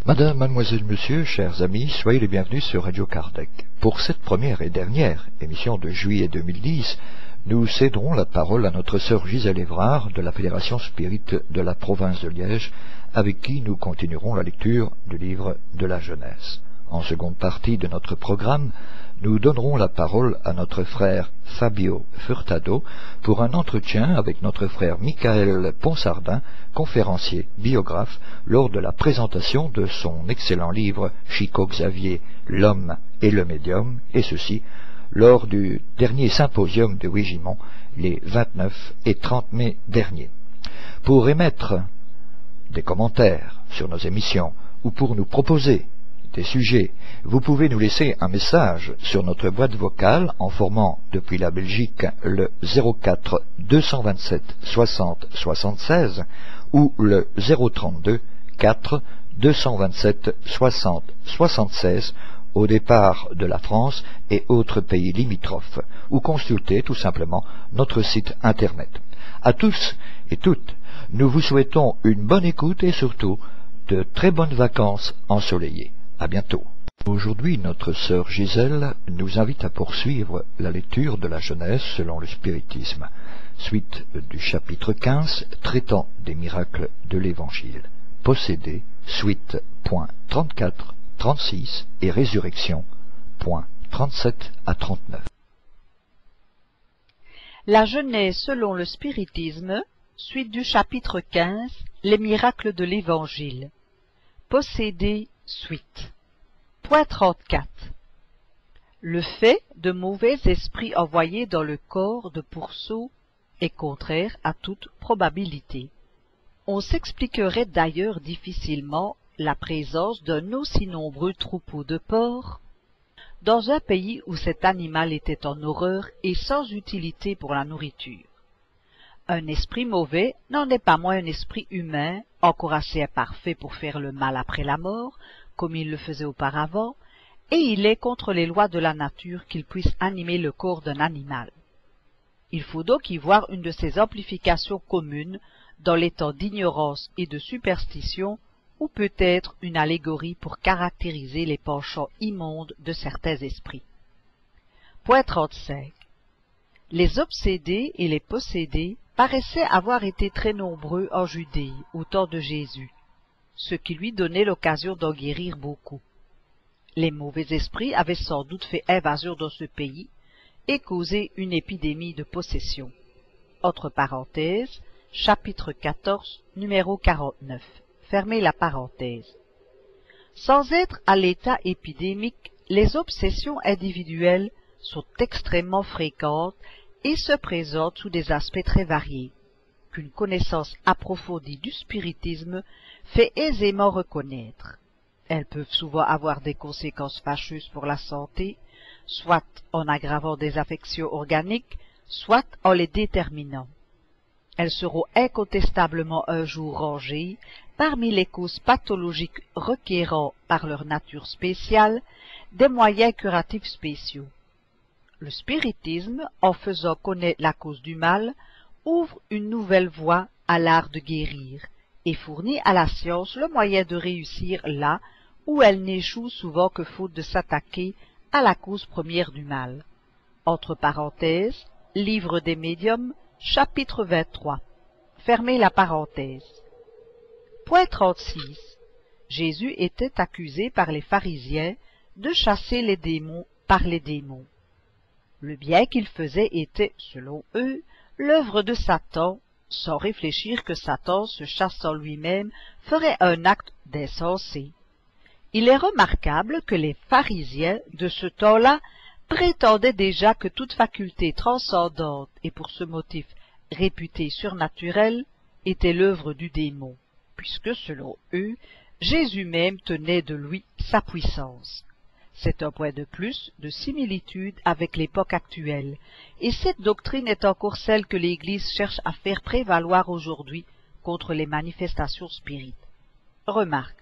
Madame, mademoiselle, monsieur, chers amis, soyez les bienvenus sur Radio Kardec. Pour cette première et dernière émission de juillet 2010, nous céderons la parole à notre sœur Gisèle Évrard de la Fédération Spirit de la province de Liège, avec qui nous continuerons la lecture du livre de la Genèse. En seconde partie de notre programme, nous donnerons la parole à notre frère Fabio Furtado pour un entretien avec notre frère Michael Ponsardin, conférencier, biographe, lors de la présentation de son excellent livre Chico Xavier, L'homme et le médium, et ceci lors du dernier symposium de Wigimont, les 29 et 30 mai derniers. Pour émettre des commentaires sur nos émissions ou pour nous proposer des sujets, vous pouvez nous laisser un message sur notre boîte vocale en formant depuis la Belgique le 04 227 60 76 ou le 032 4 227 60 76 au départ de la France et autres pays limitrophes, ou consulter tout simplement notre site internet. À tous et toutes, nous vous souhaitons une bonne écoute et surtout de très bonnes vacances ensoleillées. À bientôt. Aujourd'hui, notre sœur Gisèle nous invite à poursuivre la lecture de la Genèse selon le spiritisme, suite du chapitre 15 traitant des miracles de l'Évangile. Possédé, suite, point 34, 36 et résurrection, point 37 à 39. La Genèse selon le spiritisme, suite du chapitre 15, les miracles de l'Évangile. Possédé, suite. Point 34. Le fait de mauvais esprits envoyés dans le corps de pourceau est contraire à toute probabilité. On s'expliquerait d'ailleurs difficilement la présence d'un aussi nombreux troupeau de porcs dans un pays où cet animal était en horreur et sans utilité pour la nourriture. Un esprit mauvais n'en est pas moins un esprit humain, encore assez imparfait pour faire le mal après la mort, comme il le faisait auparavant, et il est contre les lois de la nature qu'il puisse animer le corps d'un animal. Il faut donc y voir une de ces amplifications communes dans les temps d'ignorance et de superstition, ou peut-être une allégorie pour caractériser les penchants immondes de certains esprits. Point 35. Les obsédés et les possédés paraissaient avoir été très nombreux en Judée au temps de Jésus, ce qui lui donnait l'occasion d'en guérir beaucoup. Les mauvais esprits avaient sans doute fait invasion dans ce pays et causé une épidémie de possession. Entre parenthèses, chapitre 14, numéro 49. Fermez la parenthèse. Sans être à l'état épidémique, les obsessions individuelles sont extrêmement fréquentes et se présentent sous des aspects très variés, qu'une connaissance approfondie du spiritisme fait aisément reconnaître. Elles peuvent souvent avoir des conséquences fâcheuses pour la santé, soit en aggravant des affections organiques, soit en les déterminant. Elles seront incontestablement un jour rangées parmi les causes pathologiques requérant, par leur nature spéciale, des moyens curatifs spéciaux. Le spiritisme, en faisant connaître la cause du mal, ouvre une nouvelle voie à l'art de guérir et fournit à la science le moyen de réussir là où elle n'échoue souvent que faute de s'attaquer à la cause première du mal. Entre parenthèses, Livre des médiums, chapitre 23. Fermez la parenthèse. Point 36. Jésus était accusé par les pharisiens de chasser les démons par les démons. Le bien qu'il faisait était, selon eux, l'œuvre de Satan, sans réfléchir que Satan, se chassant lui-même, ferait un acte d'insensé. Il est remarquable que les pharisiens de ce temps-là prétendaient déjà que toute faculté transcendante et pour ce motif réputée surnaturelle était l'œuvre du démon, puisque, selon eux, Jésus même tenait de lui sa puissance. C'est un point de plus de similitude avec l'époque actuelle, et cette doctrine est encore celle que l'Église cherche à faire prévaloir aujourd'hui contre les manifestations spirites. Remarque.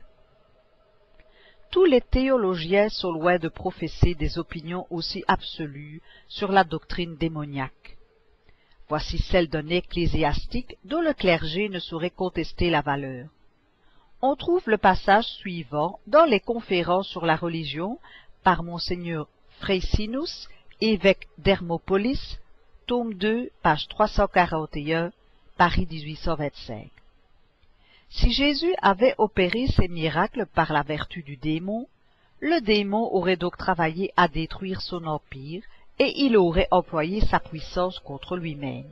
Tous les théologiens sont loin de professer des opinions aussi absolues sur la doctrine démoniaque. Voici celle d'un ecclésiastique dont le clergé ne saurait contester la valeur. on trouve le passage suivant dans les conférences sur la religion par Monseigneur Freysinus, évêque d'Hermopolis, tome 2, page 341, Paris 1825. Si Jésus avait opéré ces miracles par la vertu du démon, le démon aurait donc travaillé à détruire son empire et il aurait employé sa puissance contre lui-même.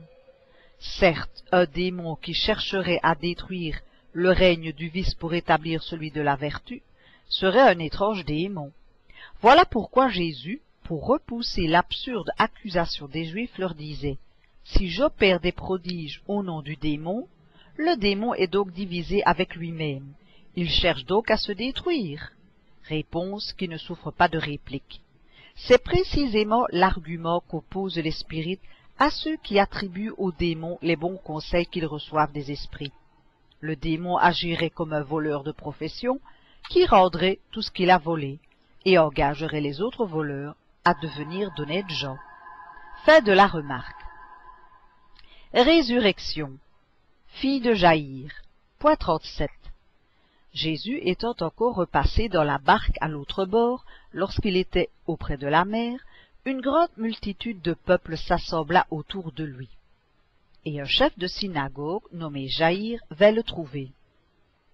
Certes, un démon qui chercherait à détruire le règne du vice pour établir celui de la vertu serait un étrange démon. Voilà pourquoi Jésus, pour repousser l'absurde accusation des Juifs, leur disait « Si j'opère des prodiges au nom du démon, le démon est donc divisé avec lui-même. Il cherche donc à se détruire. » Réponse qui ne souffre pas de réplique. C'est précisément l'argument qu'opposent les spirites à ceux qui attribuent aux démons les bons conseils qu'ils reçoivent des esprits. Le démon agirait comme un voleur de profession qui rendrait tout ce qu'il a volé et engagerait les autres voleurs à devenir d'honnêtes gens. Fin de la remarque. Résurrection. Fille de Jaïr. Point 37. Jésus étant encore repassé dans la barque à l'autre bord, lorsqu'il était auprès de la mer, une grande multitude de peuple s'assembla autour de lui. Et un chef de synagogue, nommé Jaïr, vint le trouver.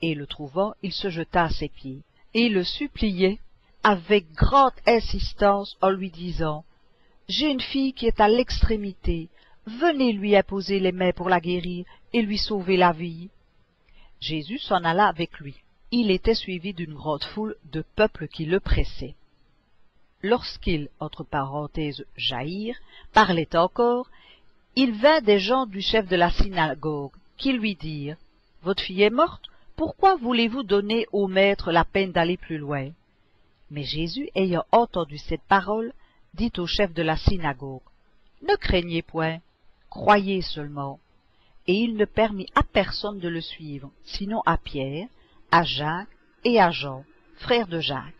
Et le trouvant, il se jeta à ses pieds, et le suppliait avec grande insistance en lui disant « J'ai une fille qui est à l'extrémité, venez lui imposer les mains pour la guérir et lui sauver la vie. » Jésus s'en alla avec lui. Il était suivi d'une grande foule de peuple qui le pressait. Lorsqu'il, entre parenthèses Jaïr, parlait encore, il vint des gens du chef de la synagogue, qui lui dirent « Votre fille est morte, pourquoi voulez-vous donner au maître la peine d'aller plus loin ?» Mais Jésus, ayant entendu cette parole, dit au chef de la synagogue « Ne craignez point, croyez seulement. » Et il ne permit à personne de le suivre, sinon à Pierre, à Jacques et à Jean, frères de Jacques.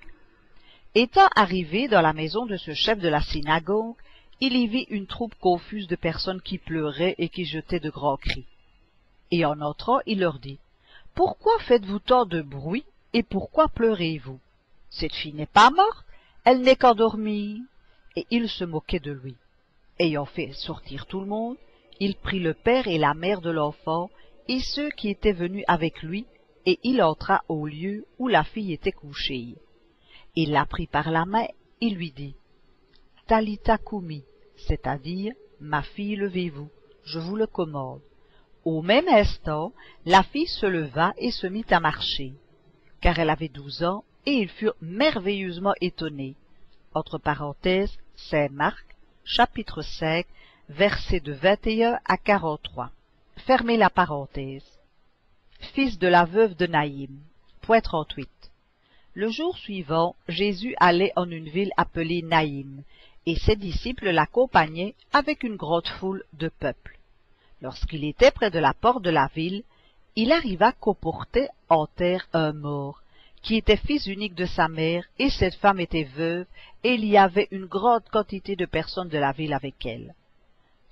Étant arrivé dans la maison de ce chef de la synagogue, il y vit une troupe confuse de personnes qui pleuraient et qui jetaient de grands cris. Et en entrant, il leur dit « Pourquoi faites-vous tant de bruit et pourquoi pleurez-vous? Cette fille n'est pas morte, elle n'est qu'endormie. » Et il se moquait de lui. Ayant fait sortir tout le monde, il prit le père et la mère de l'enfant et ceux qui étaient venus avec lui, et il entra au lieu où la fille était couchée. Il la prit par la main et lui dit « Talitha koumi », c'est-à-dire « Ma fille, levez-vous, je vous le commande. » Au même instant, la fille se leva et se mit à marcher, car elle avait 12 ans, et ils furent merveilleusement étonnés. Entre parenthèses, Saint Marc, chapitre 5, versets de 21 à 43. Fermez la parenthèse. Fils de la veuve de Naïm. Point 38. Le jour suivant, Jésus allait en une ville appelée Naïm, et ses disciples l'accompagnaient avec une grande foule de peuple. Lorsqu'il était près de la porte de la ville, il arriva qu'on portait en terre un mort, qui était fils unique de sa mère, et cette femme était veuve, et il y avait une grande quantité de personnes de la ville avec elle.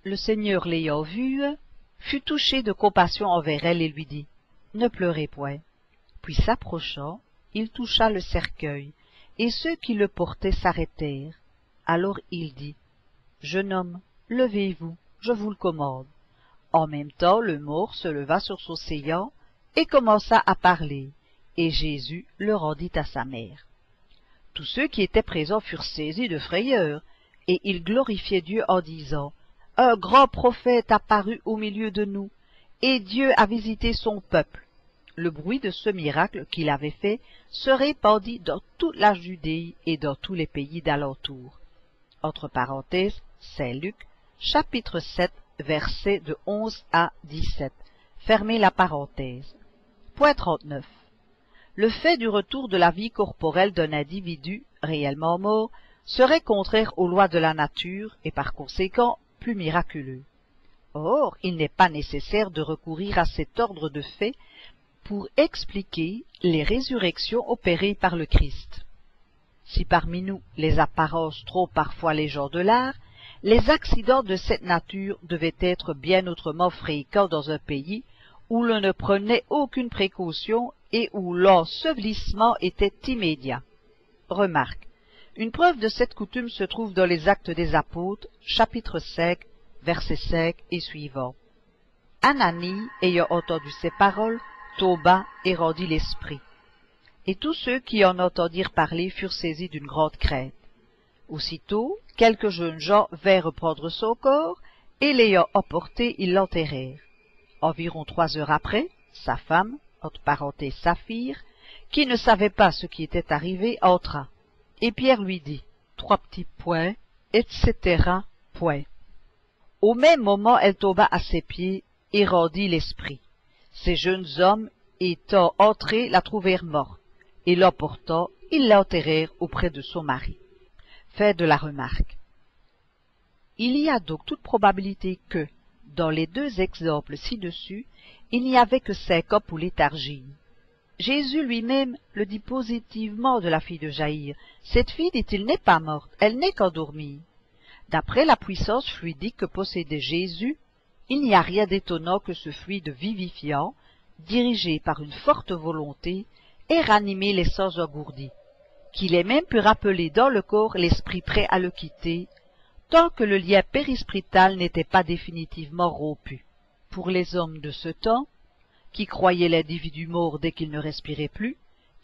Le Seigneur l'ayant vue, fut touché de compassion envers elle et lui dit « Ne pleurez point. » Puis s'approchant, il toucha le cercueil, et ceux qui le portaient s'arrêtèrent. Alors il dit « Jeune homme, levez-vous, je vous le commande. » En même temps, le mort se leva sur son séant et commença à parler, et Jésus le rendit à sa mère. Tous ceux qui étaient présents furent saisis de frayeur, et ils glorifiaient Dieu en disant « Un grand prophète apparut au milieu de nous, et Dieu a visité son peuple. » Le bruit de ce miracle qu'il avait fait se répandit dans toute la Judée et dans tous les pays d'alentour. Entre parenthèses, Saint Luc, chapitre 7, versets de 11 à 17. Fermez la parenthèse. Point 39. Le fait du retour de la vie corporelle d'un individu réellement mort serait contraire aux lois de la nature et par conséquent plus miraculeux. Or, il n'est pas nécessaire de recourir à cet ordre de faits pour expliquer les résurrections opérées par le Christ. Si parmi nous les apparences trompent parfois les gens de l'art, les accidents de cette nature devaient être bien autrement fréquents dans un pays où l'on ne prenait aucune précaution et où l'ensevelissement était immédiat. Remarque. Une preuve de cette coutume se trouve dans les Actes des Apôtres, chapitre 5, versets 5 et suivants. Ananie, ayant entendu ces paroles, tomba et rendit l'esprit. Et tous ceux qui en entendirent parler furent saisis d'une grande crainte. Aussitôt, quelques jeunes gens vinrent prendre son corps, et l'ayant emporté, ils l'enterrèrent. Environ 3 heures après, sa femme, entre parenthèses Saphir, qui ne savait pas ce qui était arrivé, entra. Et Pierre lui dit, 3 petits points, etc. Point. Au même moment, elle tomba à ses pieds et rendit l'esprit. Ces jeunes hommes, étant entrés, la trouvèrent morte, et l'emportant, ils l'enterrèrent auprès de son mari. Fait de la remarque. Il y a donc toute probabilité que, dans les 2 exemples ci-dessus, il n'y avait que 5 ans pour léthargie. Jésus lui-même le dit positivement de la fille de Jaïr. Cette fille, dit-il, n'est pas morte, elle n'est qu'endormie. D'après la puissance fluidique que possédait Jésus, il n'y a rien d'étonnant que ce fluide vivifiant, dirigé par une forte volonté, ait ranimé les sens engourdis, qu'il ait même pu rappeler dans le corps l'esprit prêt à le quitter, tant que le lien périsprital n'était pas définitivement rompu. Pour les hommes de ce temps, qui croyaient l'individu mort dès qu'il ne respirait plus,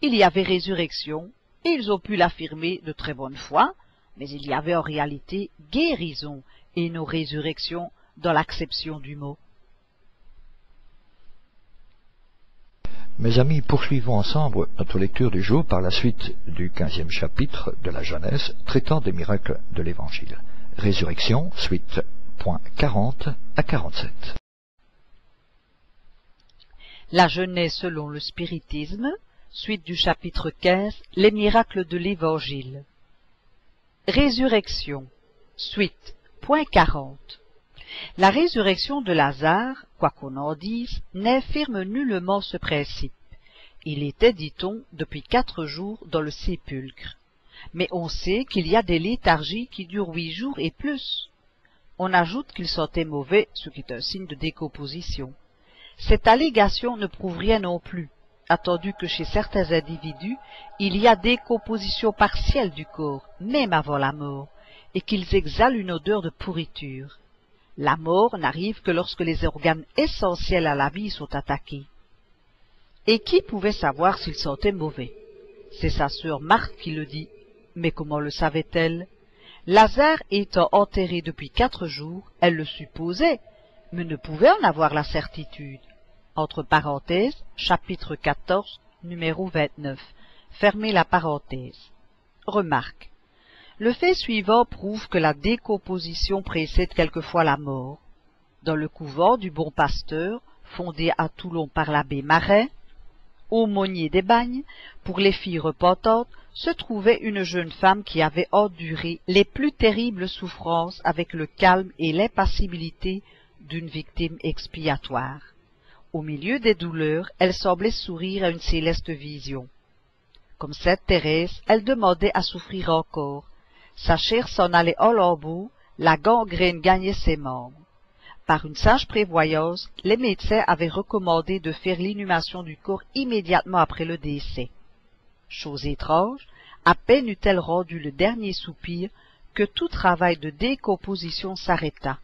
il y avait résurrection, et ils ont pu l'affirmer de très bonne foi, mais il y avait en réalité guérison et non résurrection dans l'acception du mot. Mes amis, poursuivons ensemble notre lecture du jour par la suite du 15e chapitre de la Genèse traitant des miracles de l'Évangile. Résurrection, suite, points 40 à 47. La Genèse selon le spiritisme, suite du chapitre 15, les miracles de l'Évangile. Résurrection, suite, point 40. La résurrection de Lazare, quoi qu'on en dise, n'infirme nullement ce principe. Il était, dit-on, depuis 4 jours dans le sépulcre. Mais on sait qu'il y a des léthargies qui durent 8 jours et plus. On ajoute qu'il sentait mauvais, ce qui est un signe de décomposition. Cette allégation ne prouve rien non plus, attendu que chez certains individus, il y a décomposition partielle du corps, même avant la mort, et qu'ils exhalent une odeur de pourriture. La mort n'arrive que lorsque les organes essentiels à la vie sont attaqués. Et qui pouvait savoir s'il sentait mauvais? C'est sa sœur Marthe qui le dit. Mais comment le savait-elle? Lazare étant enterré depuis 4 jours, elle le supposait, mais ne pouvait en avoir la certitude. Entre parenthèses, chapitre 14, numéro 29. Fermez la parenthèse. Remarque. Le fait suivant prouve que la décomposition précède quelquefois la mort. Dans le couvent du Bon Pasteur, fondé à Toulon par l'abbé Marin, aumônier des Bagnes, pour les filles repentantes, se trouvait une jeune femme qui avait enduré les plus terribles souffrances avec le calme et l'impassibilité d'une victime expiatoire. Au milieu des douleurs, elle semblait sourire à une céleste vision. Comme sainte Thérèse, elle demandait à souffrir encore. Sa chair s'en allait en lambeaux, la gangrène gagnait ses membres. Par une sage prévoyance, les médecins avaient recommandé de faire l'inhumation du corps immédiatement après le décès. Chose étrange, à peine eut-elle rendu le dernier soupir que tout travail de décomposition s'arrêta.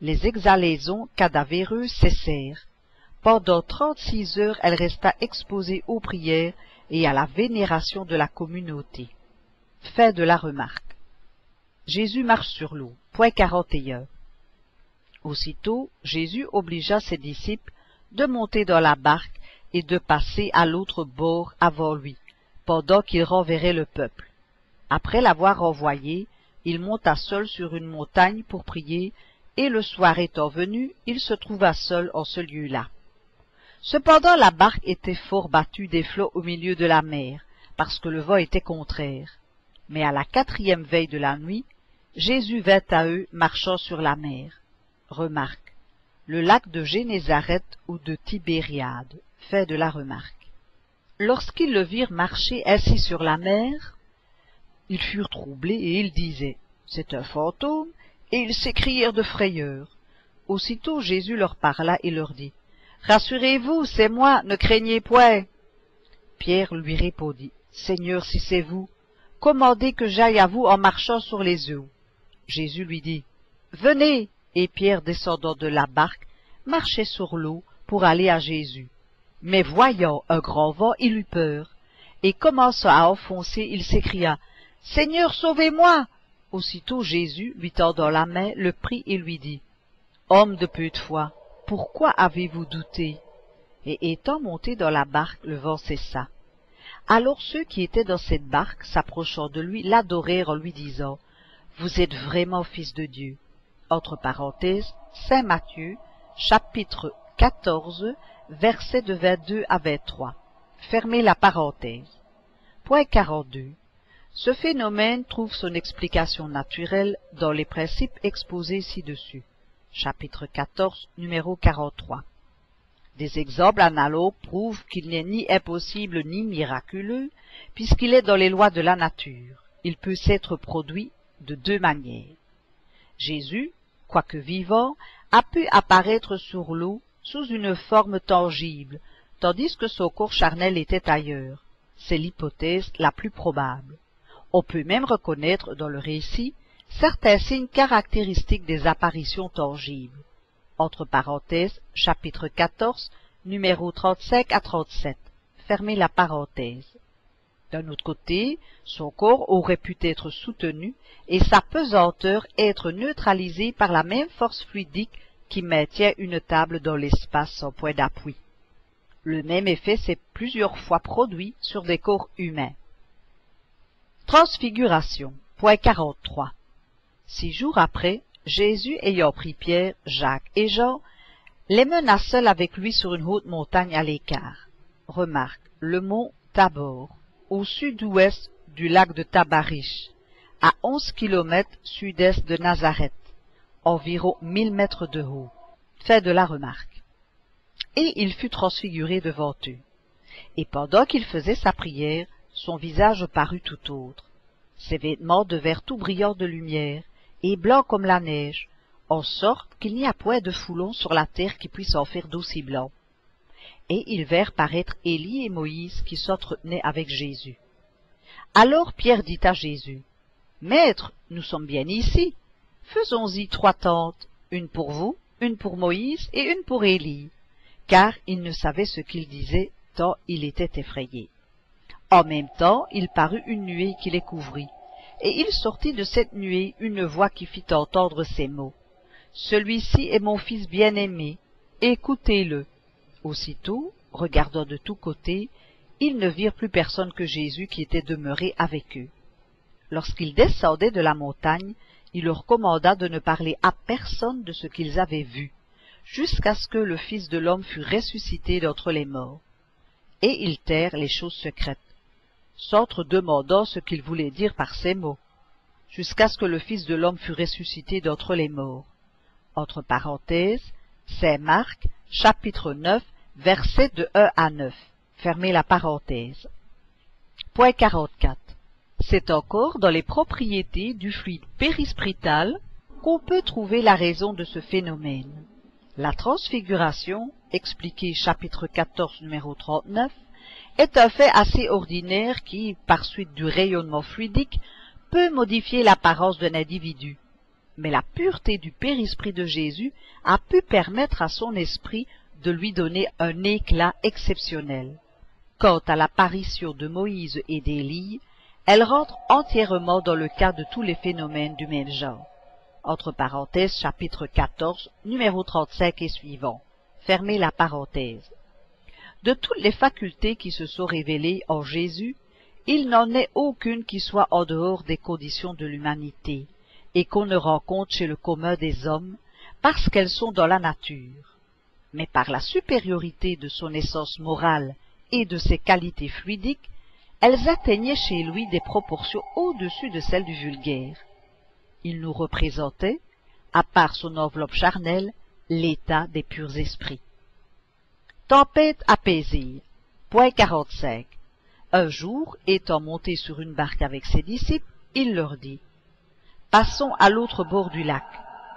Les exhalaisons cadavéreuses cessèrent. Pendant 36 heures, elle resta exposée aux prières et à la vénération de la communauté. Fin de la remarque. Jésus marche sur l'eau. Point 41. Aussitôt, Jésus obligea ses disciples de monter dans la barque et de passer à l'autre bord avant lui, pendant qu'il renverrait le peuple. Après l'avoir envoyé, il monta seul sur une montagne pour prier, et le soir étant venu, il se trouva seul en ce lieu-là. Cependant la barque était fort battue des flots au milieu de la mer, parce que le vent était contraire. Mais à la 4e veille de la nuit, Jésus vint à eux marchant sur la mer. Remarque. Le lac de Génézareth ou de Tibériade. Fin de la remarque. Lorsqu'ils le virent marcher ainsi sur la mer, ils furent troublés et ils disaient « C'est un fantôme » et ils s'écrièrent de frayeur. Aussitôt Jésus leur parla et leur dit « Rassurez-vous, c'est moi, ne craignez point. » Pierre lui répondit, « Seigneur, si c'est vous, commandez que j'aille à vous en marchant sur les eaux. » Jésus lui dit, « Venez !» Et Pierre, descendant de la barque, marchait sur l'eau pour aller à Jésus. Mais voyant un grand vent, il eut peur, et commençant à enfoncer, il s'écria, « Seigneur, sauvez-moi !» Aussitôt Jésus, lui tendant la main, le prit et lui dit, « Homme de peu de foi, pourquoi avez-vous douté ?» Et étant monté dans la barque, le vent cessa. Alors ceux qui étaient dans cette barque, s'approchant de lui, l'adorèrent en lui disant, « Vous êtes vraiment fils de Dieu. » Entre parenthèses, Saint Matthieu, chapitre 14, versets de 22 à 23. Fermez la parenthèse. Point 42. Ce phénomène trouve son explication naturelle dans les principes exposés ci-dessus. Chapitre 14, numéro 43. Des exemples analogues prouvent qu'il n'est ni impossible ni miraculeux, puisqu'il est dans les lois de la nature. Il peut s'être produit de deux manières. Jésus, quoique vivant, a pu apparaître sur l'eau sous une forme tangible, tandis que son corps charnel était ailleurs. C'est l'hypothèse la plus probable. On peut même reconnaître dans le récit certains signes caractéristiques des apparitions tangibles. Entre parenthèses, chapitre 14, numéro 35 à 37. Fermez la parenthèse. D'un autre côté, son corps aurait pu être soutenu et sa pesanteur être neutralisée par la même force fluidique qui maintient une table dans l'espace sans point d'appui. Le même effet s'est plusieurs fois produit sur des corps humains. Transfiguration. Point 43. 6 jours après, Jésus, ayant pris Pierre, Jacques et Jean, les mena seuls avec lui sur une haute montagne à l'écart. Remarque, le mont Tabor, au sud-ouest du lac de Tabarish, à 11 km sud-est de Nazareth, environ 1000 mètres de haut. Fin de la remarque. Et il fut transfiguré devant eux. Et pendant qu'il faisait sa prière, son visage parut tout autre. Ses vêtements devinrent tout brillants de lumière, et blancs comme la neige, en sorte qu'il n'y a point de foulon sur la terre qui puisse en faire d'aussi blanc. Et ils virent paraître Élie et Moïse qui s'entretenaient avec Jésus. Alors Pierre dit à Jésus, « Maître, nous sommes bien ici. Faisons-y 3 tentes, une pour vous, une pour Moïse et une pour Élie. » Car il ne savait ce qu'il disait, tant il était effrayé. En même temps, il parut une nuée qui les couvrit, et il sortit de cette nuée une voix qui fit entendre ces mots. « Celui-ci est mon fils bien-aimé, écoutez-le. » Aussitôt, regardant de tous côtés, ils ne virent plus personne que Jésus qui était demeuré avec eux. Lorsqu'ils descendaient de la montagne, il leur commanda de ne parler à personne de ce qu'ils avaient vu, jusqu'à ce que le Fils de l'homme fût ressuscité d'entre les morts. Et ils tairent les choses secrètes, s'entre-demandant ce qu'il voulait dire par ces mots, jusqu'à ce que le Fils de l'homme fût ressuscité d'entre les morts. Entre parenthèses, Saint Marc, chapitre 9, versets de 1 à 9. Fermez la parenthèse. Point 44. C'est encore dans les propriétés du fluide périsprital qu'on peut trouver la raison de ce phénomène. La transfiguration, expliquée chapitre 14, numéro 39, est un fait assez ordinaire qui, par suite du rayonnement fluidique, peut modifier l'apparence d'un individu. Mais la pureté du périsprit de Jésus a pu permettre à son esprit de lui donner un éclat exceptionnel. Quant à l'apparition de Moïse et d'Élie, elle rentre entièrement dans le cas de tous les phénomènes du même genre. Entre parenthèses, chapitre 14, numéro 35 et suivant. Fermez la parenthèse. De toutes les facultés qui se sont révélées en Jésus, il n'en est aucune qui soit en dehors des conditions de l'humanité, et qu'on ne rencontre chez le commun des hommes, parce qu'elles sont dans la nature. Mais par la supériorité de son essence morale et de ses qualités fluidiques, elles atteignaient chez lui des proportions au-dessus de celles du vulgaire. Il nous représentait, à part son enveloppe charnelle, l'état des purs esprits. Tempête apaisée. Point 45. Un jour, étant monté sur une barque avec ses disciples, il leur dit « Passons à l'autre bord du lac. »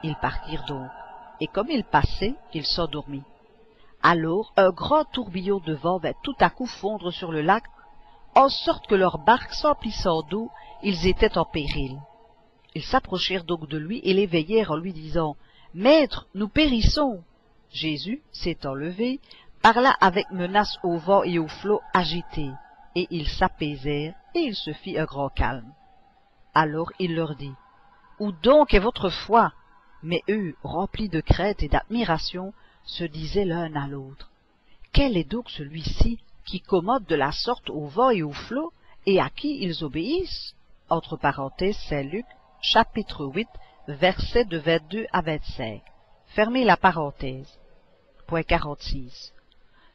Ils partirent donc, et comme il passait, il s'endormit. Alors un grand tourbillon de vent vint tout à coup fondre sur le lac, en sorte que leur barque s'emplissant d'eau, ils étaient en péril. Ils s'approchèrent donc de lui et l'éveillèrent en lui disant « Maître, nous périssons !» Jésus, s'étant levé, parla avec menace au vent et aux flots agités, et ils s'apaisèrent, et il se fit un grand calme. Alors il leur dit « Où donc est votre foi ?» Mais eux, remplis de crainte et d'admiration, se disaient l'un à l'autre « Quel est donc celui-ci qui commande de la sorte au vent et aux flots, et à qui ils obéissent ?» Entre parenthèses, Saint Luc, chapitre 8, versets de 22 à 25. Fermez la parenthèse. Point 46.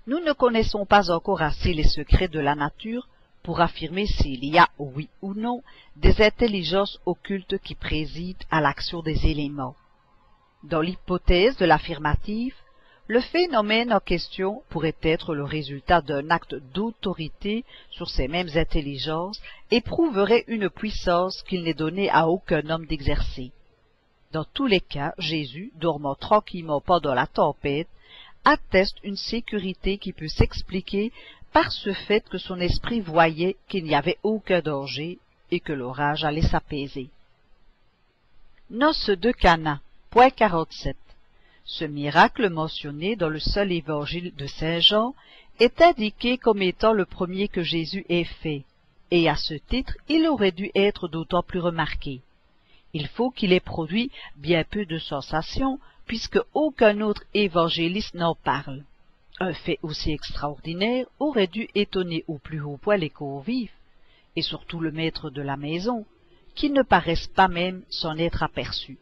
Nous ne connaissons pas encore assez les secrets de la nature pour affirmer s'il y a, oui ou non, des intelligences occultes qui président à l'action des éléments. Dans l'hypothèse de l'affirmative, le phénomène en question pourrait être le résultat d'un acte d'autorité sur ces mêmes intelligences et prouverait une puissance qu'il n'est donné à aucun homme d'exercer. Dans tous les cas, Jésus, dormant tranquillement pendant la tempête, atteste une sécurité qui peut s'expliquer par ce fait que son esprit voyait qu'il n'y avait aucun danger et que l'orage allait s'apaiser. Noces de Cana, point 47. Ce miracle mentionné dans le seul évangile de Saint Jean est indiqué comme étant le premier que Jésus ait fait, et à ce titre il aurait dû être d'autant plus remarqué. Il faut qu'il ait produit bien peu de sensations, puisque aucun autre évangéliste n'en parle. Un fait aussi extraordinaire aurait dû étonner au plus haut point les convives, et surtout le maître de la maison, qui ne paraissent pas même s'en être aperçus.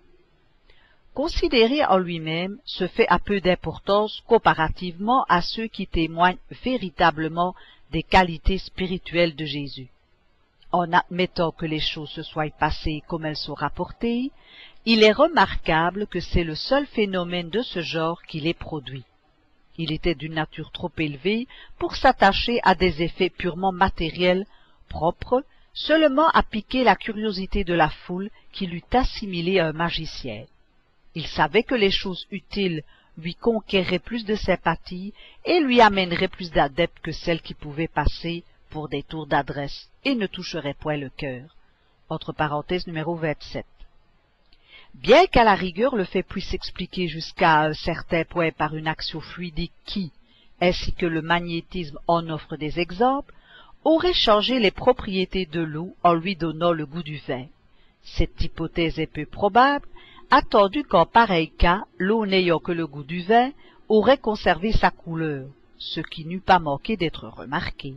Considéré en lui-même, ce fait a peu d'importance comparativement à ceux qui témoignent véritablement des qualités spirituelles de Jésus. En admettant que les choses se soient passées comme elles sont rapportées, il est remarquable que c'est le seul phénomène de ce genre qui l'ait produit. Il était d'une nature trop élevée pour s'attacher à des effets purement matériels, propres seulement à piquer la curiosité de la foule qui l'eût assimilé à un magicien. Il savait que les choses utiles lui conquéreraient plus de sympathie et lui amèneraient plus d'adeptes que celles qui pouvaient passer pour des tours d'adresse et ne toucheraient point le cœur. Entre parenthèses numéro 27. Bien qu'à la rigueur le fait puisse s'expliquer jusqu'à un certain point par une action fluidique qui, ainsi que le magnétisme en offre des exemples, aurait changé les propriétés de l'eau en lui donnant le goût du vin. Cette hypothèse est peu probable, attendu qu'en pareil cas, l'eau n'ayant que le goût du vin, aurait conservé sa couleur, ce qui n'eût pas manqué d'être remarqué.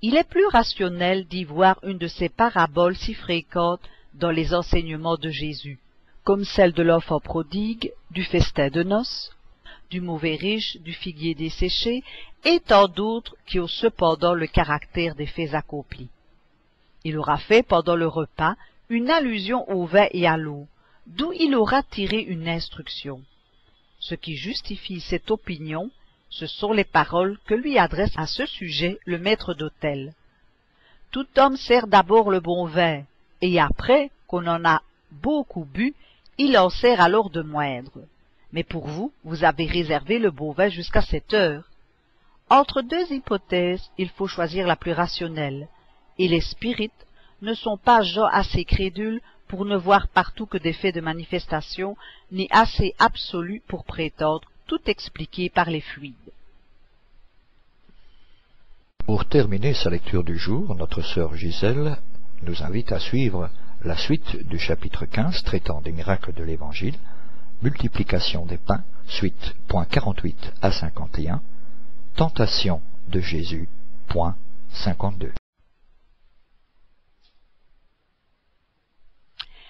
Il est plus rationnel d'y voir une de ces paraboles si fréquentes dans les enseignements de Jésus, comme celle de l'enfant prodigue, du festin de noces, du mauvais riche, du figuier desséché, et tant d'autres qui ont cependant le caractère des faits accomplis. Il aura fait pendant le repas une allusion au vin et à l'eau, d'où il aura tiré une instruction. Ce qui justifie cette opinion, ce sont les paroles que lui adresse à ce sujet le maître d'hôtel. Tout homme sert d'abord le bon vin, et après qu'on en a beaucoup bu, il en sert alors de moindre. Mais pour vous, vous avez réservé le bon vin jusqu'à cette heure. Entre deux hypothèses, il faut choisir la plus rationnelle, et les spirites ne sont pas gens assez crédules pour ne voir partout que des faits de manifestation, ni assez absolus pour prétendre tout expliquer par les fluides. Pour terminer sa lecture du jour, notre sœur Gisèle nous invite à suivre la suite du chapitre 15 traitant des miracles de l'Évangile, multiplication des pains, suite point 48 à 51, tentation de Jésus, point 52.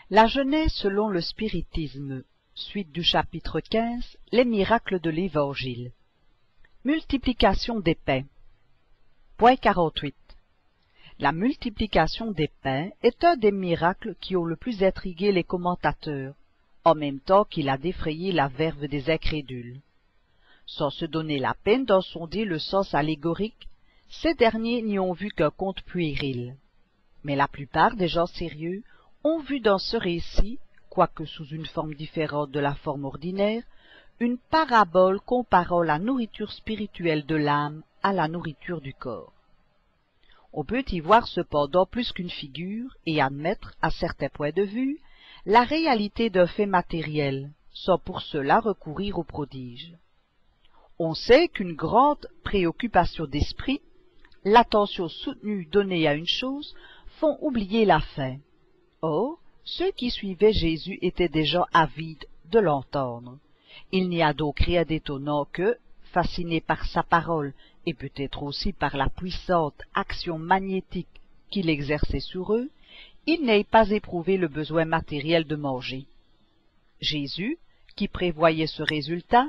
La Genèse selon le spiritisme, suite du chapitre 15, les miracles de l'Évangile. Multiplication des pains. Point 48. La multiplication des pains est un des miracles qui ont le plus intrigué les commentateurs, en même temps qu'il a défrayé la verve des incrédules. Sans se donner la peine d'en sonder le sens allégorique, ces derniers n'y ont vu qu'un conte puéril. Mais la plupart des gens sérieux ont vu dans ce récit, quoique sous une forme différente de la forme ordinaire, une parabole comparant la nourriture spirituelle de l'âme à la nourriture du corps. On peut y voir cependant plus qu'une figure et admettre, à certains points de vue, la réalité d'un fait matériel, sans pour cela recourir au prodige. On sait qu'une grande préoccupation d'esprit, l'attention soutenue donnée à une chose, font oublier la fin. Or, ceux qui suivaient Jésus étaient des gens avides de l'entendre. Il n'y a donc rien d'étonnant que, fascinés par sa parole et peut-être aussi par la puissante action magnétique qu'il exerçait sur eux, ils n'aient pas éprouvé le besoin matériel de manger. Jésus, qui prévoyait ce résultat,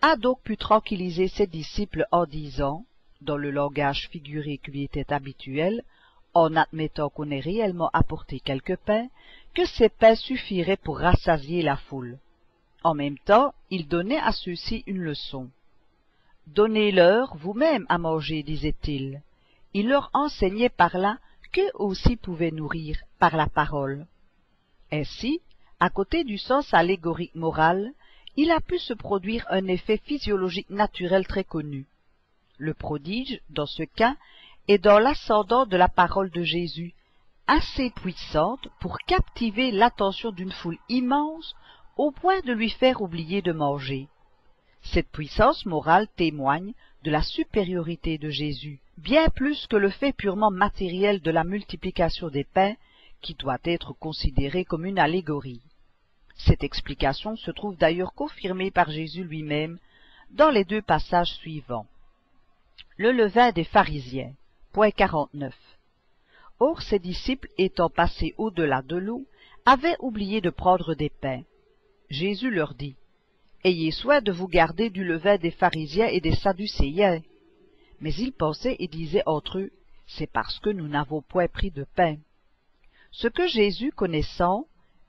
a donc pu tranquilliser ses disciples en disant, dans le langage figuré qui lui était habituel, en admettant qu'on ait réellement apporté quelques pains, que ces pains suffiraient pour rassasier la foule. En même temps, il donnait à ceux-ci une leçon. « Donnez-leur vous-même à manger, disait-il. » Il leur enseignait par là qu'eux aussi pouvaient nourrir par la parole. Ainsi, à côté du sens allégorique moral, il a pu se produire un effet physiologique naturel très connu. Le prodige, dans ce cas, est dans l'ascendant de la parole de Jésus, assez puissante pour captiver l'attention d'une foule immense au point de lui faire oublier de manger. Cette puissance morale témoigne de la supériorité de Jésus, bien plus que le fait purement matériel de la multiplication des pains, qui doit être considéré comme une allégorie. Cette explication se trouve d'ailleurs confirmée par Jésus lui-même dans les deux passages suivants. Le levain des pharisiens, point 49. Or ses disciples, étant passés au-delà de l'eau, avaient oublié de prendre des pains. Jésus leur dit, « Ayez soin de vous garder du levain des pharisiens et des sadducéens. » Mais ils pensaient et disaient entre eux, « C'est parce que nous n'avons point pris de pain. » Ce que Jésus connaissant,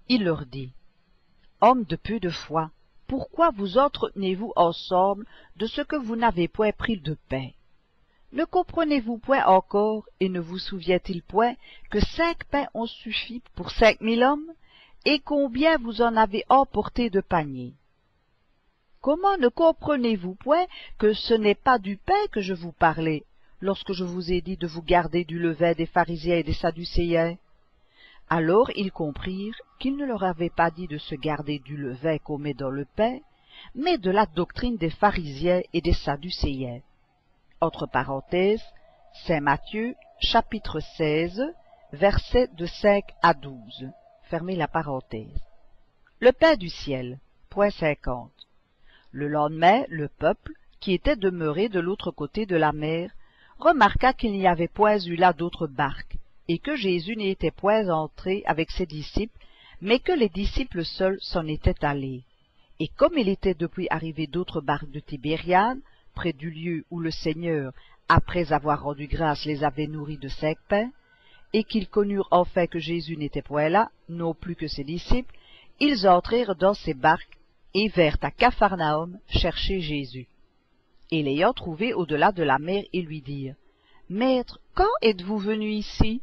il leur dit, « Hommes de peu de foi, pourquoi vous entretenez-vous ensemble de ce que vous n'avez point pris de pain? Ne comprenez-vous point encore, et ne vous souvient-il point que 5 pains ont suffi pour 5000 hommes, et combien vous en avez emporté de paniers? Comment ne comprenez-vous point que ce n'est pas du pain que je vous parlais, lorsque je vous ai dit de vous garder du levain des pharisiens et des sadducéens? » Alors ils comprirent qu'il ne leur avait pas dit de se garder du levain qu'on met dans le pain, mais de la doctrine des pharisiens et des sadducéens. Entre parenthèses, Saint Matthieu, chapitre 16, versets de 5 à 12. Fermez la parenthèse. Le pain du ciel, point 50. Le lendemain, le peuple, qui était demeuré de l'autre côté de la mer, remarqua qu'il n'y avait point eu là d'autres barques, et que Jésus n'y était point entré avec ses disciples, mais que les disciples seuls s'en étaient allés. Et comme il était depuis arrivé d'autres barques de Tibériade, près du lieu où le Seigneur, après avoir rendu grâce, les avait nourris de 5 pains, et qu'ils connurent enfin que Jésus n'était point là, non plus que ses disciples, ils entrèrent dans ces barques et vinrent à Capharnaüm chercher Jésus. Et l'ayant trouvé au-delà de la mer, ils lui dirent, « Maître, quand êtes-vous venu ici ?»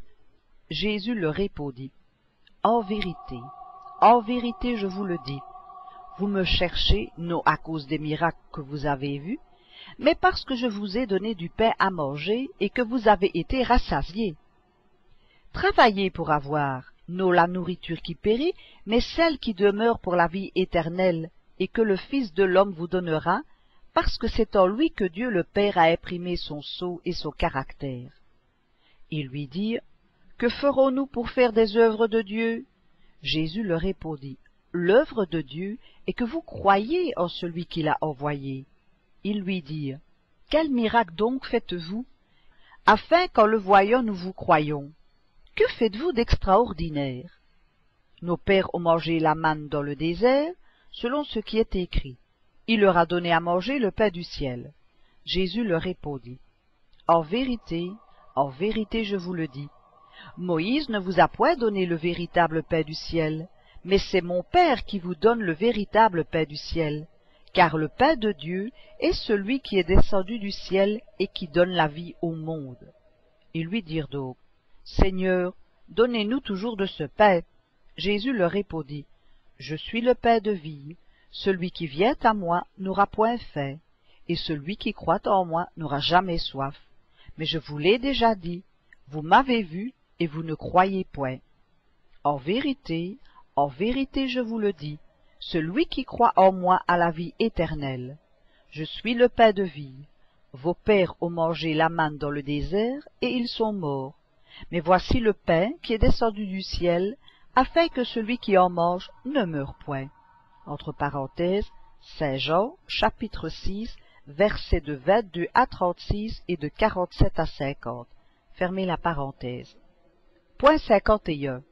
Jésus leur répondit, « en vérité, je vous le dis, vous me cherchez non à cause des miracles que vous avez vus, mais parce que je vous ai donné du pain à manger et que vous avez été rassasiés. Travaillez pour avoir, non la nourriture qui périt, mais celle qui demeure pour la vie éternelle, et que le Fils de l'homme vous donnera, parce que c'est en lui que Dieu le Père a imprimé son sceau et son caractère. » Ils lui dirent, « Que ferons-nous pour faire des œuvres de Dieu ?» Jésus leur répondit, « L'œuvre de Dieu est que vous croyez en celui qui l'a envoyé. » Ils lui dirent, « Quel miracle donc faites-vous, afin qu'en le voyant nous vous croyions? Que faites-vous d'extraordinaire? Nos pères ont mangé la manne dans le désert, selon ce qui est écrit. Il leur a donné à manger le pain du ciel. » Jésus leur répondit, « en vérité, je vous le dis, Moïse ne vous a point donné le véritable pain du ciel, mais c'est mon Père qui vous donne le véritable pain du ciel, car le pain de Dieu est celui qui est descendu du ciel et qui donne la vie au monde. » Ils lui dirent donc, « Seigneur, donnez-nous toujours de ce pain. » Jésus leur répondit, « Je suis le pain de vie. Celui qui vient à moi n'aura point faim, et celui qui croit en moi n'aura jamais soif. Mais je vous l'ai déjà dit, vous m'avez vu, et vous ne croyez point. En vérité, je vous le dis, celui qui croit en moi a la vie éternelle. Je suis le pain de vie. Vos pères ont mangé la manne dans le désert, et ils sont morts. Mais voici le pain qui est descendu du ciel, afin que celui qui en mange ne meure point. Entre parenthèses, Saint Jean, chapitre 6, versets de 22 à 36 et de 47 à 50. Fermez la parenthèse. Point 51.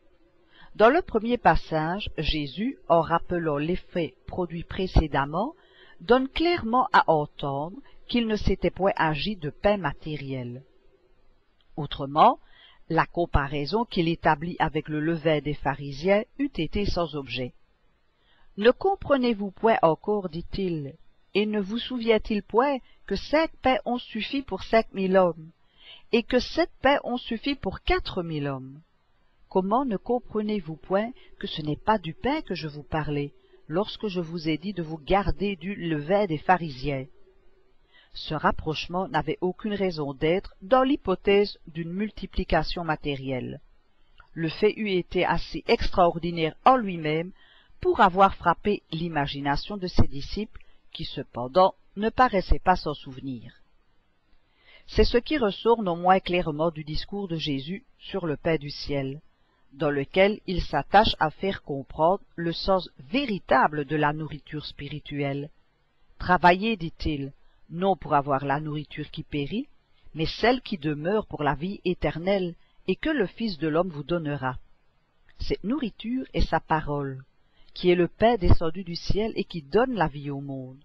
Dans le premier passage, Jésus, en rappelant les faits produits précédemment, donne clairement à entendre qu'il ne s'était point agi de pain matériel. Autrement, la comparaison qu'il établit avec le levain des pharisiens eût été sans objet. Ne comprenez-vous point encore, dit-il, et ne vous souvient-il point que 5 pains ont suffi pour 5000 hommes, et que 7 pains ont suffi pour 4000 hommes? Comment ne comprenez-vous point que ce n'est pas du pain que je vous parlais, lorsque je vous ai dit de vous garder du levain des pharisiens? Ce rapprochement n'avait aucune raison d'être dans l'hypothèse d'une multiplication matérielle. Le fait eût été assez extraordinaire en lui-même pour avoir frappé l'imagination de ses disciples, qui cependant ne paraissaient pas s'en souvenir. C'est ce qui ressort non moins clairement du discours de Jésus sur le pain du ciel, dans lequel il s'attache à faire comprendre le sens véritable de la nourriture spirituelle. Travaillez, dit-il, non pour avoir la nourriture qui périt, mais celle qui demeure pour la vie éternelle, et que le Fils de l'homme vous donnera. Cette nourriture est sa parole, qui est le pain descendu du ciel et qui donne la vie au monde.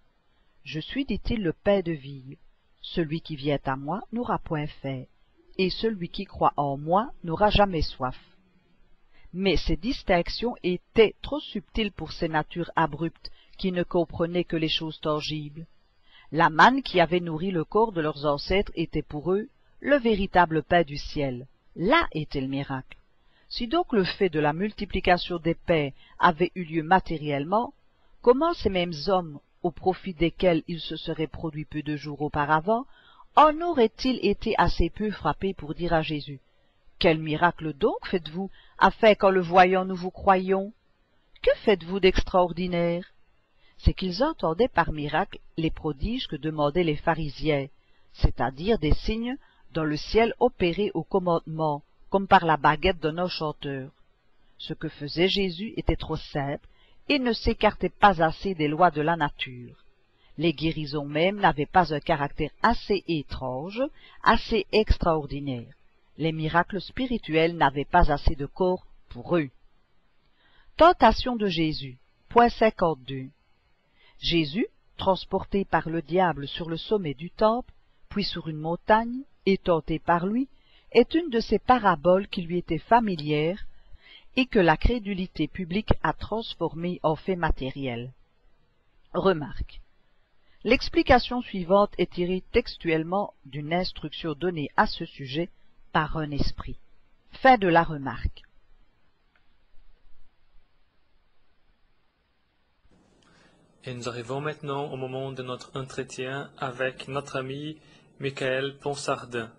Je suis, dit-il, le pain de vie. Celui qui vient à moi n'aura point faim, et celui qui croit en moi n'aura jamais soif. Mais ces distinctions étaient trop subtiles pour ces natures abruptes qui ne comprenaient que les choses tangibles. La manne qui avait nourri le corps de leurs ancêtres était pour eux le véritable pain du ciel. Là était le miracle. Si donc le fait de la multiplication des pains avait eu lieu matériellement, comment ces mêmes hommes, au profit desquels il se serait produit peu de jours auparavant, en auraient-ils été assez peu frappés pour dire à Jésus: « Quel miracle donc faites-vous, afin qu'en le voyant nous vous croyions? Que faites-vous d'extraordinaire ?» C'est qu'ils entendaient par miracle les prodiges que demandaient les pharisiens, c'est-à-dire des signes dans le ciel opérés au commandement, comme par la baguette d'un enchanteur. Ce que faisait Jésus était trop simple et ne s'écartait pas assez des lois de la nature. Les guérisons même n'avaient pas un caractère assez étrange, assez extraordinaire. Les miracles spirituels n'avaient pas assez de corps pour eux. Tentation de Jésus. Point 52. Jésus, transporté par le diable sur le sommet du temple, puis sur une montagne, et tenté par lui, est une de ces paraboles qui lui étaient familières et que la crédulité publique a transformées en faits matériels. Remarque. L'explication suivante est tirée textuellement d'une instruction donnée à ce sujet par un esprit. Fin de la remarque. Et nous arrivons maintenant au moment de notre entretien avec notre ami Michael Ponsardin,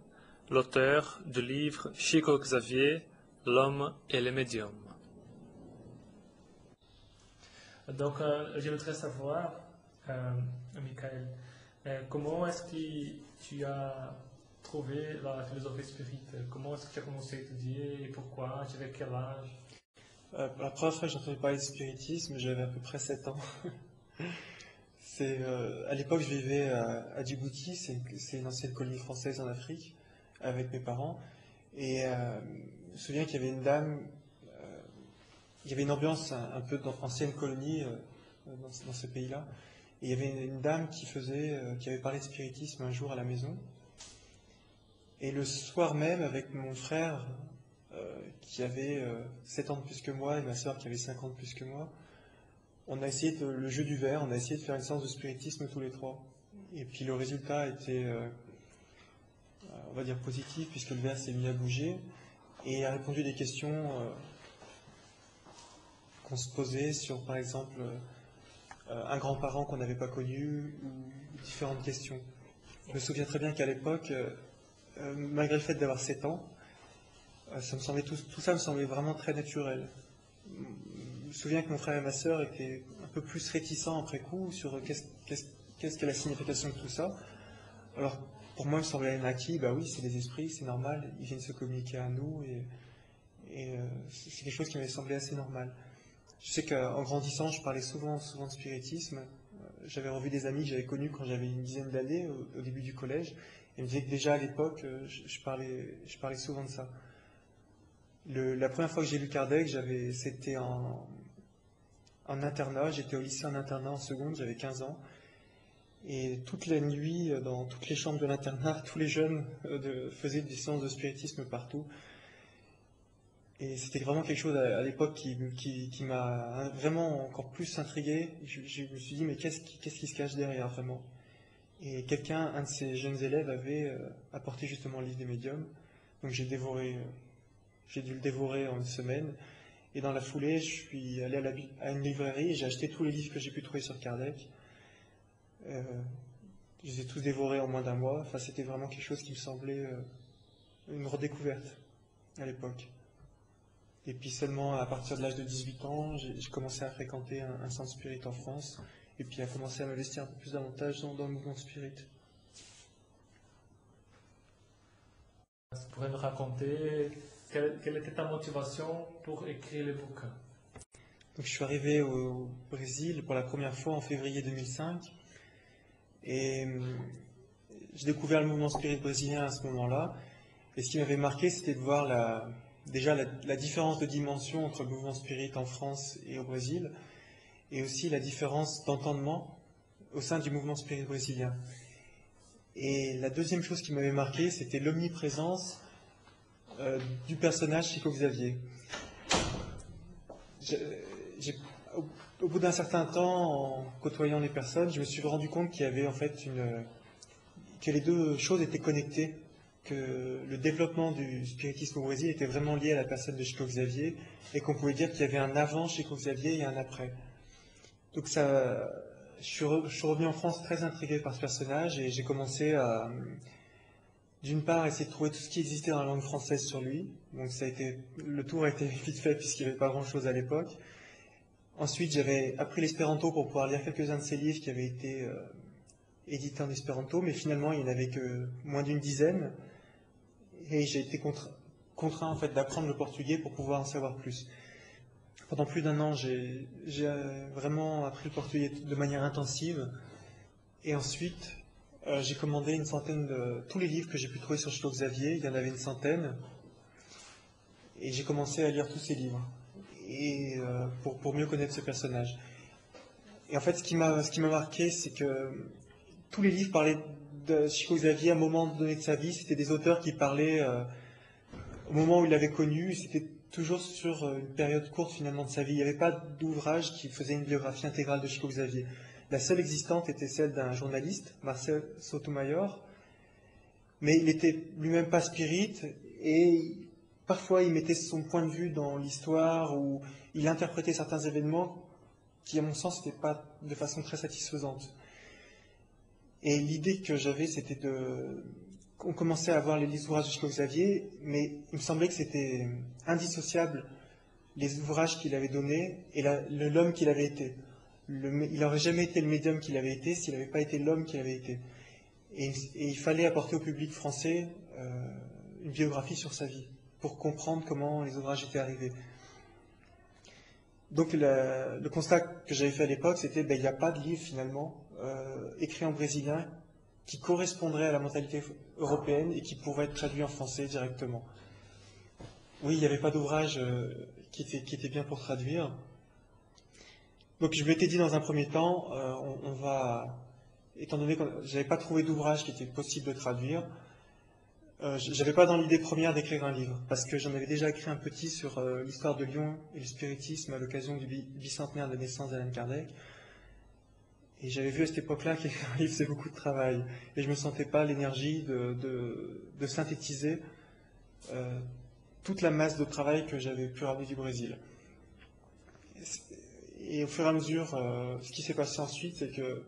l'auteur du livre Chico Xavier, L'homme et le médium. Donc, je voudrais savoir, Michael, comment est-ce que tu as trouvé la philosophie spirituelle? Comment est-ce que tu as commencé à étudier et pourquoi? Tu avais quel âge? La première fois que j'ai entendu parler de spiritisme, j'avais à peu près 7 ans. À l'époque, je vivais à Djibouti, c'est une ancienne colonie française en Afrique, avec mes parents. Et je me souviens qu'il y avait une dame, il y avait une ambiance un peu d'ancienne colonie dans ce pays-là. Et il y avait une dame qui avait parlé de spiritisme un jour à la maison. Et le soir même, avec mon frère, qui avait 7 ans de plus que moi, et ma soeur qui avait 5 ans de plus que moi, on a essayé le jeu du verre, on a essayé de faire une séance de spiritisme tous les trois. Et puis le résultat était, on va dire, positif, puisque le verre s'est mis à bouger, et a répondu à des questions qu'on se posait sur, par exemple, un grand-parent qu'on n'avait pas connu, ou différentes questions. Je me souviens très bien qu'à l'époque, malgré le fait d'avoir 7 ans, tout ça me semblait vraiment très naturel. Je me souviens que mon frère et ma sœur étaient un peu plus réticents après coup sur qu'est-ce que la signification de tout ça. Alors, pour moi, il me semblait un acquis, bah oui, c'est des esprits, c'est normal, ils viennent se communiquer à nous, et c'est quelque chose qui m'avait semblé assez normal. Je sais qu'en grandissant, je parlais souvent de spiritisme. J'avais revu des amis que j'avais connus quand j'avais une dizaine d'années, au début du collège, et ils me disaient que déjà à l'époque, je parlais souvent de ça. La première fois que j'ai lu Kardec, c'était en internat, j'étais au lycée en internat en seconde, j'avais 15 ans. Et toute la nuit, dans toutes les chambres de l'internat, tous les jeunes faisaient des séances de spiritisme partout. Et c'était vraiment quelque chose à l'époque qui m'a vraiment encore plus intrigué. Je me suis dit, mais qu'est-ce qui se cache derrière vraiment? Et un de ces jeunes élèves avait apporté justement le livre des médiums. Donc j'ai dû le dévorer en une semaine. Et dans la foulée, je suis allé à une librairie et j'ai acheté tous les livres que j'ai pu trouver sur Kardec. Je les ai tous dévorés en moins d'un mois. Enfin, c'était vraiment quelque chose qui me semblait une redécouverte à l'époque. Et puis seulement à partir de l'âge de 18 ans, j'ai commencé à fréquenter un centre spirit en France, et puis à commencer à m'investir un peu plus davantage dans le mouvement spirit. Tu pourrais me raconter quelle était ta motivation pour écrire le bouquin? Donc, je suis arrivé au Brésil pour la première fois en février 2005, et j'ai découvert le mouvement spirit brésilien à ce moment-là. Et ce qui m'avait marqué, c'était de voir déjà la différence de dimension entre le mouvement spirit en France et au Brésil, et aussi la différence d'entendement au sein du mouvement spirit brésilien. Et la deuxième chose qui m'avait marqué, c'était l'omniprésence du personnage Chico Xavier. Au bout d'un certain temps, en côtoyant les personnes, je me suis rendu compte qu'il y avait en fait que les deux choses étaient connectées, que le développement du spiritisme au Brésil était vraiment lié à la personne de Chico Xavier, et qu'on pouvait dire qu'il y avait un avant Chico Xavier et un après. Donc je suis revenu en France très intrigué par ce personnage, et j'ai commencé à, d'une part, essayer de trouver tout ce qui existait dans la langue française sur lui. Donc le tour a été vite fait puisqu'il n'y avait pas grand-chose à l'époque. Ensuite, j'avais appris l'espéranto pour pouvoir lire quelques-uns de ses livres qui avaient été édités en espéranto, mais finalement, il n'y en avait que moins d'une dizaine. Et j'ai été contraint en fait d'apprendre le portugais pour pouvoir en savoir plus. Pendant plus d'un an, j'ai vraiment appris le portugais de manière intensive. Et ensuite, j'ai commandé une centaine tous les livres que j'ai pu trouver sur Chico Xavier. Il y en avait une centaine. Et j'ai commencé à lire tous ces livres. Et pour mieux connaître ce personnage. Et en fait, ce qui m'a marqué, c'est que tous les livres parlaient de Chico Xavier à un moment donné de sa vie. C'était des auteurs qui parlaient au moment où il l'avait connu. C'était toujours sur une période courte finalement de sa vie. Il n'y avait pas d'ouvrage qui faisait une biographie intégrale de Chico Xavier. La seule existante était celle d'un journaliste, Marcel Sotomayor, mais il n'était lui-même pas spirit, et parfois il mettait son point de vue dans l'histoire, ou il interprétait certains événements qui, à mon sens, n'étaient pas de façon très satisfaisante. Et l'idée que j'avais, c'était on commençait à avoir les ouvrages de Chico Xavier, mais il me semblait que c'était indissociable, les ouvrages qu'il avait donnés et l'homme qu'il avait été. Il n'aurait jamais été le médium qu'il avait été s'il n'avait pas été l'homme qu'il avait été. Et il fallait apporter au public français une biographie sur sa vie, pour comprendre comment les ouvrages étaient arrivés. Donc le constat que j'avais fait à l'époque, c'était il n'y a pas de livre finalement écrit en brésilien qui correspondrait à la mentalité européenne et qui pourrait être traduit en français directement. Oui, il n'y avait pas d'ouvrage qui était bien pour traduire. Donc je m'étais dit dans un premier temps, étant donné que je n'avais pas trouvé d'ouvrage qui était possible de traduire, je n'avais pas dans l'idée première d'écrire un livre, parce que j'en avais déjà écrit un petit sur l'histoire de Lyon et le spiritisme à l'occasion du bicentenaire de la naissance d'Allan Kardec. Et j'avais vu à cette époque-là qu'écrire un livre, c'est beaucoup de travail. Et je ne me sentais pas l'énergie de synthétiser toute la masse de travail que j'avais pu ramener du Brésil. Et au fur et à mesure, ce qui s'est passé ensuite, c'est que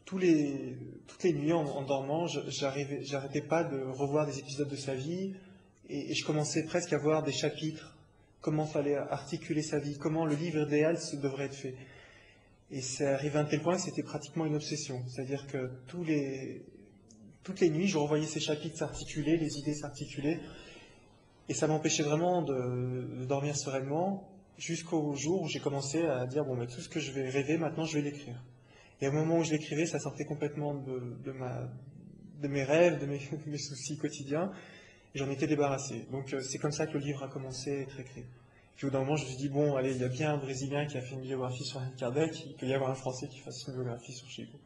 toutes les nuits en dormant, j'arrêtais pas de revoir des épisodes de sa vie, et je commençais presque à voir des chapitres, comment fallait articuler sa vie, comment le livre idéal devrait être fait. Et c'est arrivé à un tel point que c'était pratiquement une obsession. C'est-à-dire que toutes les nuits, je revoyais ces chapitres s'articuler, les idées s'articuler, et ça m'empêchait vraiment de dormir sereinement, jusqu'au jour où j'ai commencé à dire, bon, mais tout ce que je vais rêver, maintenant, je vais l'écrire. Et au moment où je l'écrivais, ça sortait complètement de mes rêves, de mes soucis quotidiens, et j'en étais débarrassé. Donc c'est comme ça que le livre a commencé à être écrit. Puis au bout d'un moment, je me suis dit, bon, allez, il y a bien un Brésilien qui a fait une biographie sur Allan Kardec, il peut y avoir un Français qui fasse une biographie sur Chico.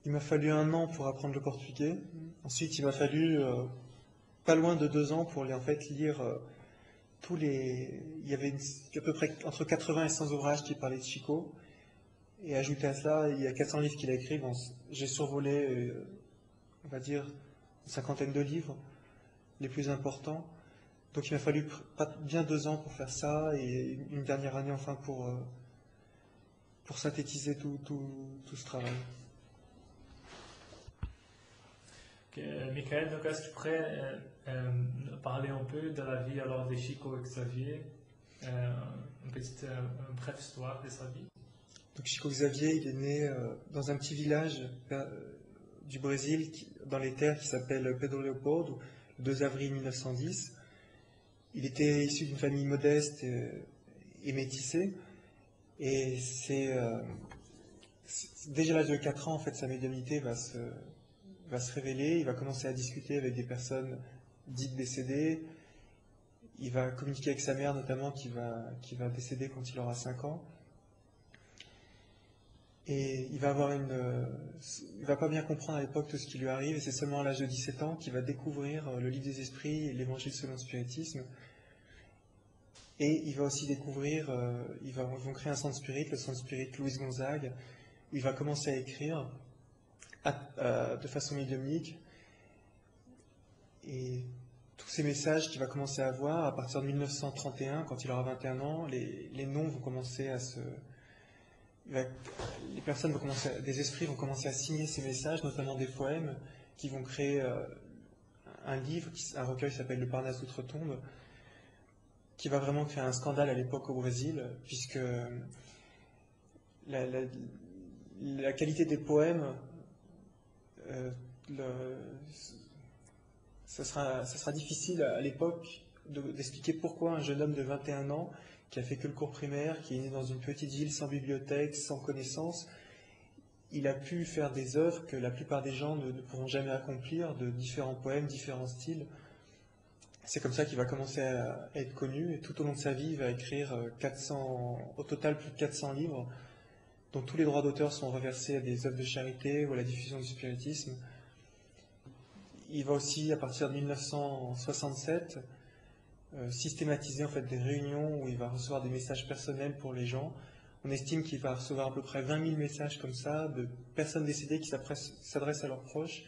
Il m'a fallu 1 an pour apprendre le portugais. Ensuite, il m'a fallu pas loin de 2 ans pour en fait lire tous les... Il y avait à peu près entre 80 et 100 ouvrages qui parlaient de Chico. Et ajouté à cela, il y a 400 livres qu'il a écrits. Bon, j'ai survolé, on va dire, une 50aine de livres, les plus importants. Donc il m'a fallu bien 2 ans pour faire ça, et une dernière année enfin pour synthétiser tout ce travail. Michael, donc est-ce que tu pourrais parler un peu de la vie alors de Chico Xavier, une brève histoire de sa vie? Donc Chico Xavier, il est né dans un petit village du Brésil, dans les terres, qui s'appelle Pedro Leopoldo, le 2 avril 1910. Il était issu d'une famille modeste et métissée, et déjà à l'âge de 4 ans, en fait, sa médiumnité va se révéler. Il va commencer à discuter avec des personnes dites décédées. Il va communiquer avec sa mère, notamment, qui va décéder quand il aura 5 ans. Et il va pas bien comprendre à l'époque tout ce qui lui arrive, et c'est seulement à l'âge de 17 ans qu'il va découvrir le livre des esprits et l'évangile selon le spiritisme. Et il va aussi découvrir, ils vont créer un centre spirit, le centre spirit Luis Gonzague, où il va commencer à écrire de façon médiumnique. Et tous ces messages qu'il va commencer à avoir, à partir de 1931, quand il aura 21 ans, les noms vont commencer à des esprits vont commencer à signer ces messages, notamment des poèmes, qui vont créer un livre, un recueil qui s'appelle Le Parnasse d'Outre-Tombe, qui va vraiment créer un scandale à l'époque au Brésil, puisque la qualité des poèmes, ça sera difficile à l'époque d'expliquer pourquoi un jeune homme de 21 ans, qui a fait que le cours primaire, qui est né dans une petite ville sans bibliothèque, sans connaissance, il a pu faire des œuvres que la plupart des gens ne pourront jamais accomplir, de différents poèmes, différents styles. C'est comme ça qu'il va commencer à être connu, et tout au long de sa vie, il va écrire au total plus de 400 livres, dont tous les droits d'auteur sont reversés à des œuvres de charité ou à la diffusion du spiritisme. Il va aussi, à partir de 1967, systématiser en fait des réunions où il va recevoir des messages personnels pour les gens. On estime qu'il va recevoir à peu près 20 000 messages comme ça, de personnes décédées qui s'adressent à leurs proches,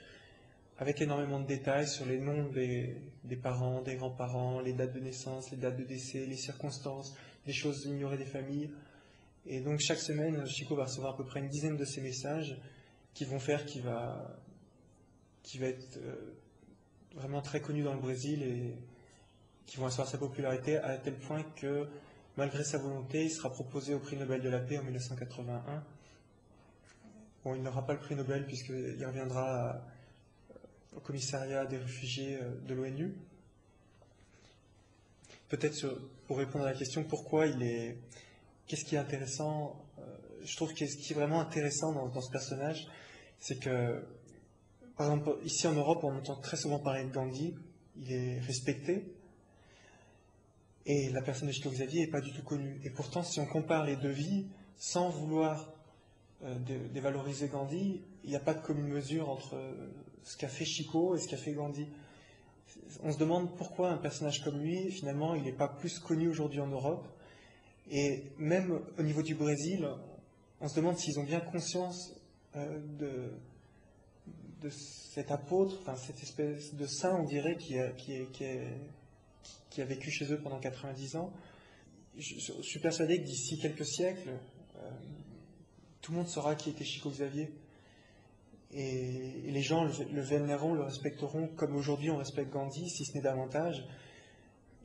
avec énormément de détails sur les noms des parents, des grands-parents, les dates de naissance, les dates de décès, les circonstances, les choses ignorées des familles. Et donc chaque semaine, Chico va recevoir à peu près une dizaine de ces messages qui vont faire qu'il va être vraiment très connu dans le Brésil, et qui vont asseoir sa popularité à tel point que, malgré sa volonté, il sera proposé au prix Nobel de la paix en 1981. Bon, il n'aura pas le prix Nobel puisqu'il reviendra au commissariat des réfugiés de l'ONU. Peut-être pour répondre à la question pourquoi qu'est-ce qui est intéressant, je trouve que ce qui est vraiment intéressant dans ce personnage, c'est que, par exemple, ici en Europe, on entend très souvent parler de Gandhi, il est respecté, et la personne de Chico Xavier n'est pas du tout connue. Et pourtant, si on compare les deux vies, sans vouloir dévaloriser Gandhi, il n'y a pas de commune mesure entre ce qu'a fait Chico et ce qu'a fait Gandhi. On se demande pourquoi un personnage comme lui, finalement, il n'est pas plus connu aujourd'hui en Europe. Et même au niveau du Brésil, on se demande s'ils ont bien conscience de cet apôtre, enfin cette espèce de saint, on dirait, qui a vécu chez eux pendant 90 ans. je suis persuadé que d'ici quelques siècles, tout le monde saura qui était Chico Xavier. Et les gens le vénéreront, le respecteront comme aujourd'hui on respecte Gandhi, si ce n'est davantage.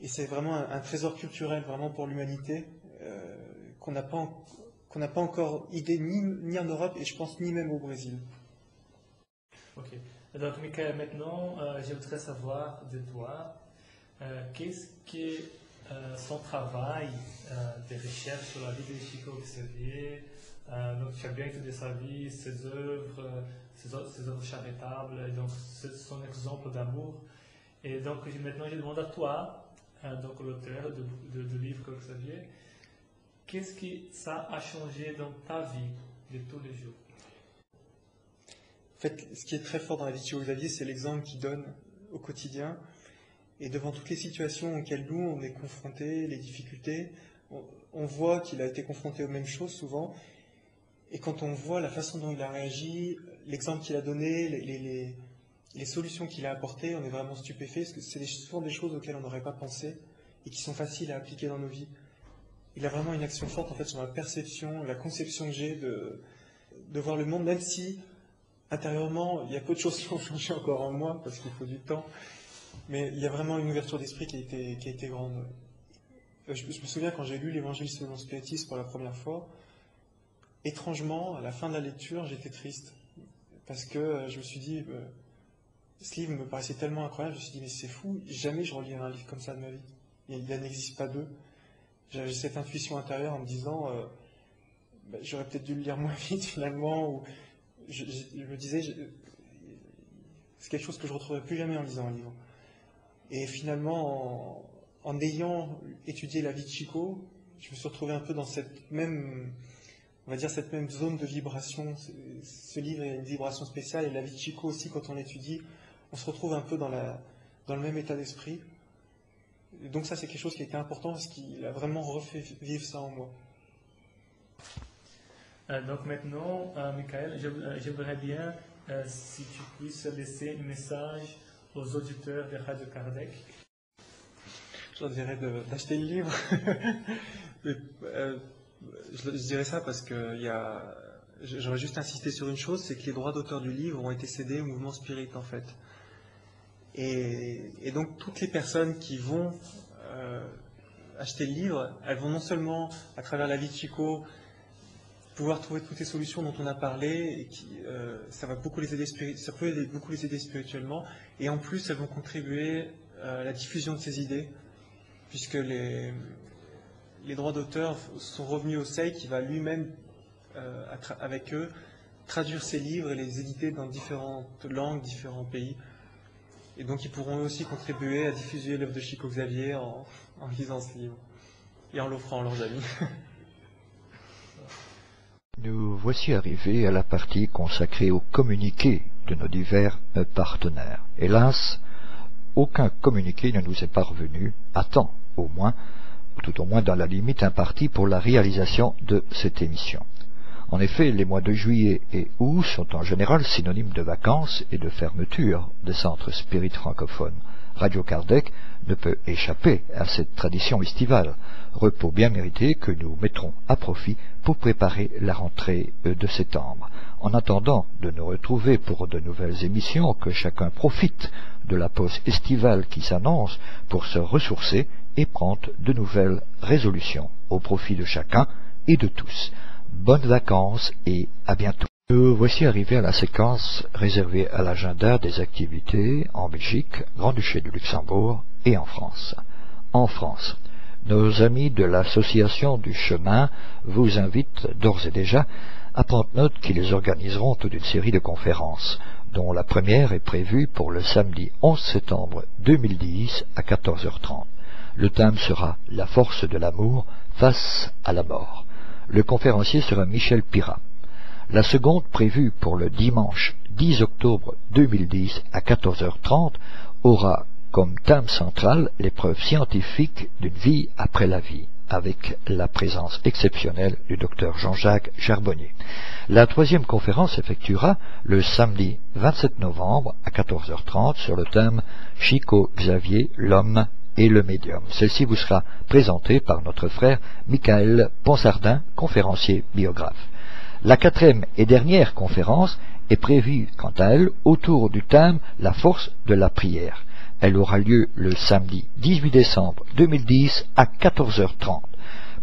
Et c'est vraiment un trésor culturel vraiment pour l'humanité qu'on n'a pas encore idée ni en Europe et je pense ni même au Brésil. Ok. Donc Michael, maintenant je voudrais savoir de toi qu'est-ce que son travail de recherche sur la vie de Chico Xavier. Donc tu as bien étudié sa vie, ses œuvres charitables, donc son exemple d'amour. Et donc maintenant je demande à toi, donc l'auteur du livre Chico Xavier, qu'est-ce que ça a changé dans ta vie de tous les jours? En fait, ce qui est très fort dans la vie de Chico Xavier, c'est l'exemple qu'il donne au quotidien. Et devant toutes les situations auxquelles nous, on est confrontés, les difficultés, on voit qu'il a été confronté aux mêmes choses souvent. Et quand on voit la façon dont il a réagi, l'exemple qu'il a donné, les solutions qu'il a apportées, on est vraiment stupéfait, parce que c'est souvent des choses auxquelles on n'aurait pas pensé et qui sont faciles à appliquer dans nos vies. Il a vraiment une action forte en fait sur la perception, la conception que j'ai de voir le monde, même si intérieurement il y a peu de choses qui ont changé encore en moi, parce qu'il faut du temps. Mais il y a vraiment une ouverture d'esprit qui a été grande. Je me souviens quand j'ai lu l'Évangile selon le spiritisme pour la première fois, étrangement, à la fin de la lecture, j'étais triste. Parce que je me suis dit, ce livre me paraissait tellement incroyable, je me suis dit, mais c'est fou, jamais je relirai un livre comme ça de ma vie. Il n'existe pas deux. J'avais cette intuition intérieure en me disant, j'aurais peut-être dû le lire moins vite finalement, ou je me disais, c'est quelque chose que je ne retrouverai plus jamais en lisant un livre. Et finalement, en ayant étudié la vie de Chico, je me suis retrouvé un peu dans cette même, on va dire, cette même zone de vibration. Ce livre a une vibration spéciale, et la vie de Chico aussi, quand on l'étudie, on se retrouve un peu dans le même état d'esprit. Et donc ça, c'est quelque chose qui a été important, parce qu'il a vraiment refait vivre ça en moi. Donc maintenant, Michael, j'aimerais bien si tu puisses laisser un message aux auditeurs de Radio Kardec. Je leur dirais d'acheter le livre. Je dirais ça parce que j'aurais juste insisté sur une chose, c'est que les droits d'auteur du livre ont été cédés au mouvement Spirit en fait. Et donc toutes les personnes qui vont acheter le livre, elles vont non seulement, à travers la vie de Chico, pouvoir trouver toutes les solutions dont on a parlé, et ça peut beaucoup les aider spirituellement, et en plus elles vont contribuer à la diffusion de ces idées, puisque les droits d'auteur sont revenus au SEI qui va lui-même, avec eux, traduire ces livres et les éditer dans différentes langues, différents pays. Et donc ils pourront aussi contribuer à diffuser l'œuvre de Chico Xavier en lisant ce livre et en l'offrant à leurs amis. Nous voici arrivés à la partie consacrée au communiqué de nos divers partenaires. Hélas, aucun communiqué ne nous est parvenu, à temps au moins, ou tout au moins dans la limite impartie pour la réalisation de cette émission. En effet, les mois de juillet et août sont en général synonymes de vacances et de fermeture des centres spirites francophones. Radio Kardec ne peut échapper à cette tradition estivale, repos bien mérité que nous mettrons à profit pour préparer la rentrée de septembre. En attendant de nous retrouver pour de nouvelles émissions, que chacun profite de la pause estivale qui s'annonce pour se ressourcer et prendre de nouvelles résolutions au profit de chacun et de tous. Bonnes vacances et à bientôt. Nous voici arrivés à la séquence réservée à l'agenda des activités en Belgique, Grand-Duché du Luxembourg et en France. En France, nos amis de l'association du chemin vous invitent d'ores et déjà à prendre note qu'ils organiseront toute une série de conférences, dont la première est prévue pour le samedi 11 septembre 2010 à 14h30. Le thème sera « La force de l'amour face à la mort ». Le conférencier sera Michel Pirat. La seconde, prévue pour le dimanche 10 octobre 2010 à 14h30, aura comme thème central l'épreuve scientifique d'une vie après la vie, avec la présence exceptionnelle du docteur Jean-Jacques Charbonnier. La troisième conférence s'effectuera le samedi 27 novembre à 14h30 sur le thème Chico Xavier, l'homme et le médium. Celle-ci vous sera présentée par notre frère Michael Ponsardin, conférencier biographe. La 4e et dernière conférence est prévue, quant à elle, autour du thème « La force de la prière ». Elle aura lieu le samedi 18 décembre 2010 à 14h30.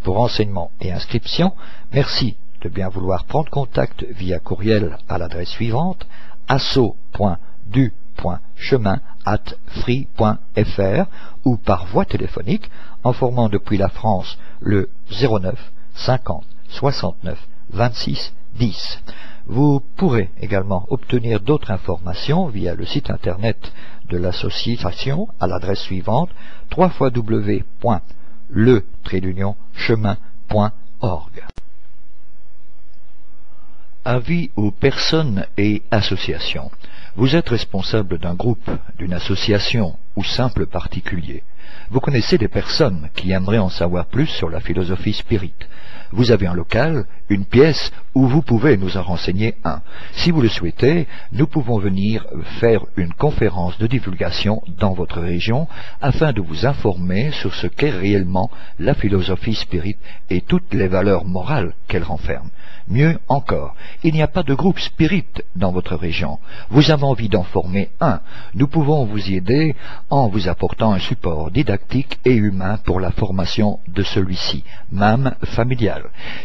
Pour renseignements et inscriptions, merci de bien vouloir prendre contact via courriel à l'adresse suivante asso.du.chemin@free.fr ou par voie téléphonique en formant depuis la France le 09 50 69 26 10. Vous pourrez également obtenir d'autres informations via le site internet de l'association à l'adresse suivante www.le-chemin.org. Avis aux personnes et associations. Vous êtes responsable d'un groupe, d'une association ou simple particulier. Vous connaissez des personnes qui aimeraient en savoir plus sur la philosophie spirit. Vous avez un local, une pièce où vous pouvez nous en renseigner un. Si vous le souhaitez, nous pouvons venir faire une conférence de divulgation dans votre région afin de vous informer sur ce qu'est réellement la philosophie spirit et toutes les valeurs morales qu'elle renferme. Mieux encore, il n'y a pas de groupe spirit dans votre région. Vous avez envie d'en former un. Nous pouvons vous y aider en vous apportant un support didactique et humain pour la formation de celui-ci, même familial.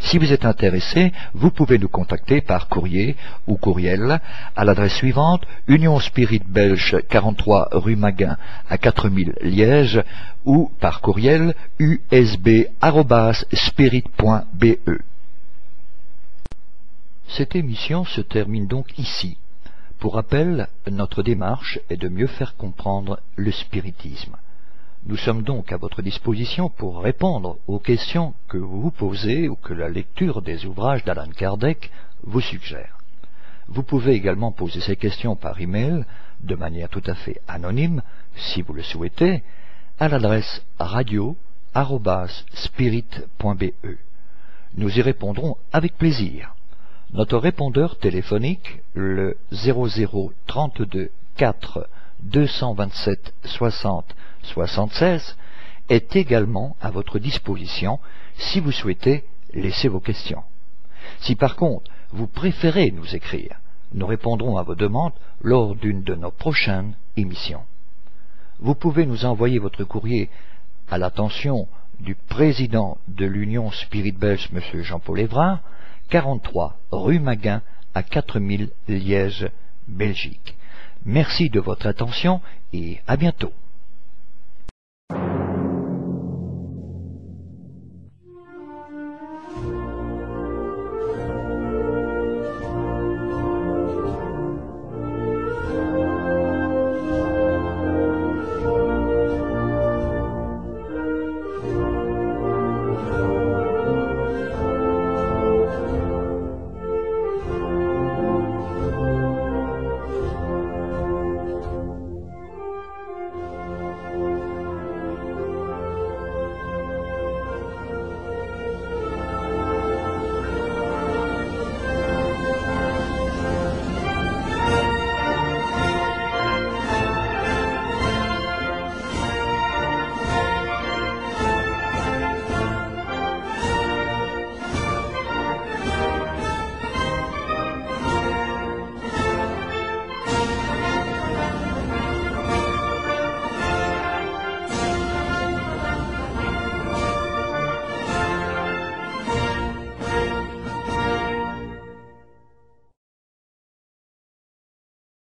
Si vous êtes intéressé, vous pouvez nous contacter par courrier ou courriel à l'adresse suivante: Union Spirit Belge 43 rue Maguin à 4000 Liège ou par courriel usb@spirit.be. Cette émission se termine donc ici. Pour rappel, notre démarche est de mieux faire comprendre le spiritisme. Nous sommes donc à votre disposition pour répondre aux questions que vous vous posez ou que la lecture des ouvrages d'Allan Kardec vous suggère. Vous pouvez également poser ces questions par email, de manière tout à fait anonyme, si vous le souhaitez, à l'adresse radio@spirit.be. Nous y répondrons avec plaisir. Notre répondeur téléphonique, le 00 32 4 227 60 76, est également à votre disposition si vous souhaitez laisser vos questions. Si par contre vous préférez nous écrire, nous répondrons à vos demandes lors d'une de nos prochaines émissions. Vous pouvez nous envoyer votre courrier à l'attention du président de l'Union Spirit Belge, M. Jean-Paul Évrard, 43 rue Maguin à 4000 Liège, Belgique. Merci de votre attention et à bientôt.